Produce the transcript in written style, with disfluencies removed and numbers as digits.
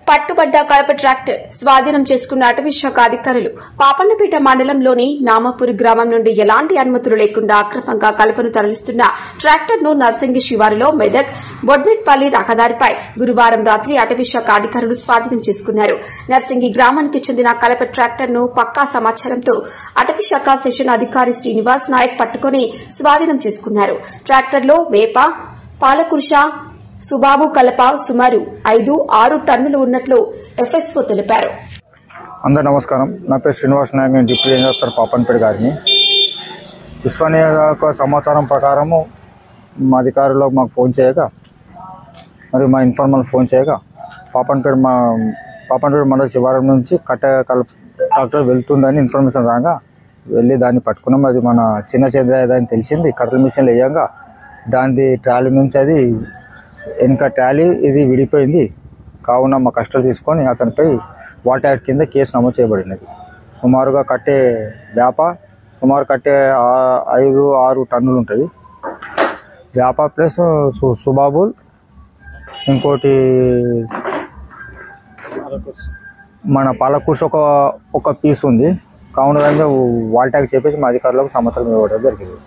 పట్టుబడ్డ కలప ట్రాక్టర్ స్వాధీనం చేసుకున్న అటవీ శాఖ అధికారులు పాపన్నపేట మండలంలోని నామపూర్ గ్రామం నుండి ఎలాంటి అనుమతులు లేకుండా అక్రమంగా కలపను తరలిస్తున్న ట్రాక్టర్ ను నర్సింగి శివారులో మెదక్ బొడ్మిట్పల్లి రహదారిపై గురువారం రాత్రి అటవీ శాఖ అధికారులు స్వాధీనం చేసుకున్నారు. నర్సింగి గ్రామానికి చెందిన కలప ట్రాక్టర్ ను పక్కా సమాచారంతో అటవీ శాఖ సెషన్ అధికారి శ్రీనివాస్ నాయక్ పట్టుకుని స్వాధీనం చేసుకున్నారు. ట్రాక్టర్లో వేప, పాలకుర్ష, సుబాబు కలప సుమారు 5-6 టన్నులు ఉన్నట్లు ఎఫ్ఎస్ఓ తెలిపారు. అందరూ నమస్కారం. నా పేరు శ్రీనివాస్ నాయక్, నేను డిప్యూటీ ఇన్స్పెక్టర్ పాపన్నపేట గారిని. విశ్వనీయ సమాచారం ప్రకారము మా అధికారులకు మాకు ఫోన్ చేయగా మరియు మా ఇన్ఫార్మర్ ఫోన్ చేయగా పాపన్నపేట మండల శివారం నుంచి ట్రాక్టర్ వెళ్తుందని ఇన్ఫర్మేషన్ రాగా వెళ్ళి దాన్ని పట్టుకున్నాం. అది మన చిన్న చంద్రయ్య తెలిసింది. కట్టల మిషన్లు వేయంగా దాని ట్రాలీ నుంచి అది వెనుక ట్రాలీ ఇది విడిపోయింది. కావున మా కష్టాలు తీసుకొని అతనిపై వాటర్ యాక్ట్ కింద కేసు నమోదు చేయబడినది. సుమారుగా కట్టే వేప సుమారు కట్టే 5-6 టన్నులు ఉంటుంది. వేప ప్లస్ సుబాబుల్, ఇంకోటి మన పాలకుర్ష ఒక పీస్ ఉంది. కావున వాటర్ యాక్ట్ చెప్పేసి మా అధికారులకు సమాచారం ఇవ్వడం జరిగింది.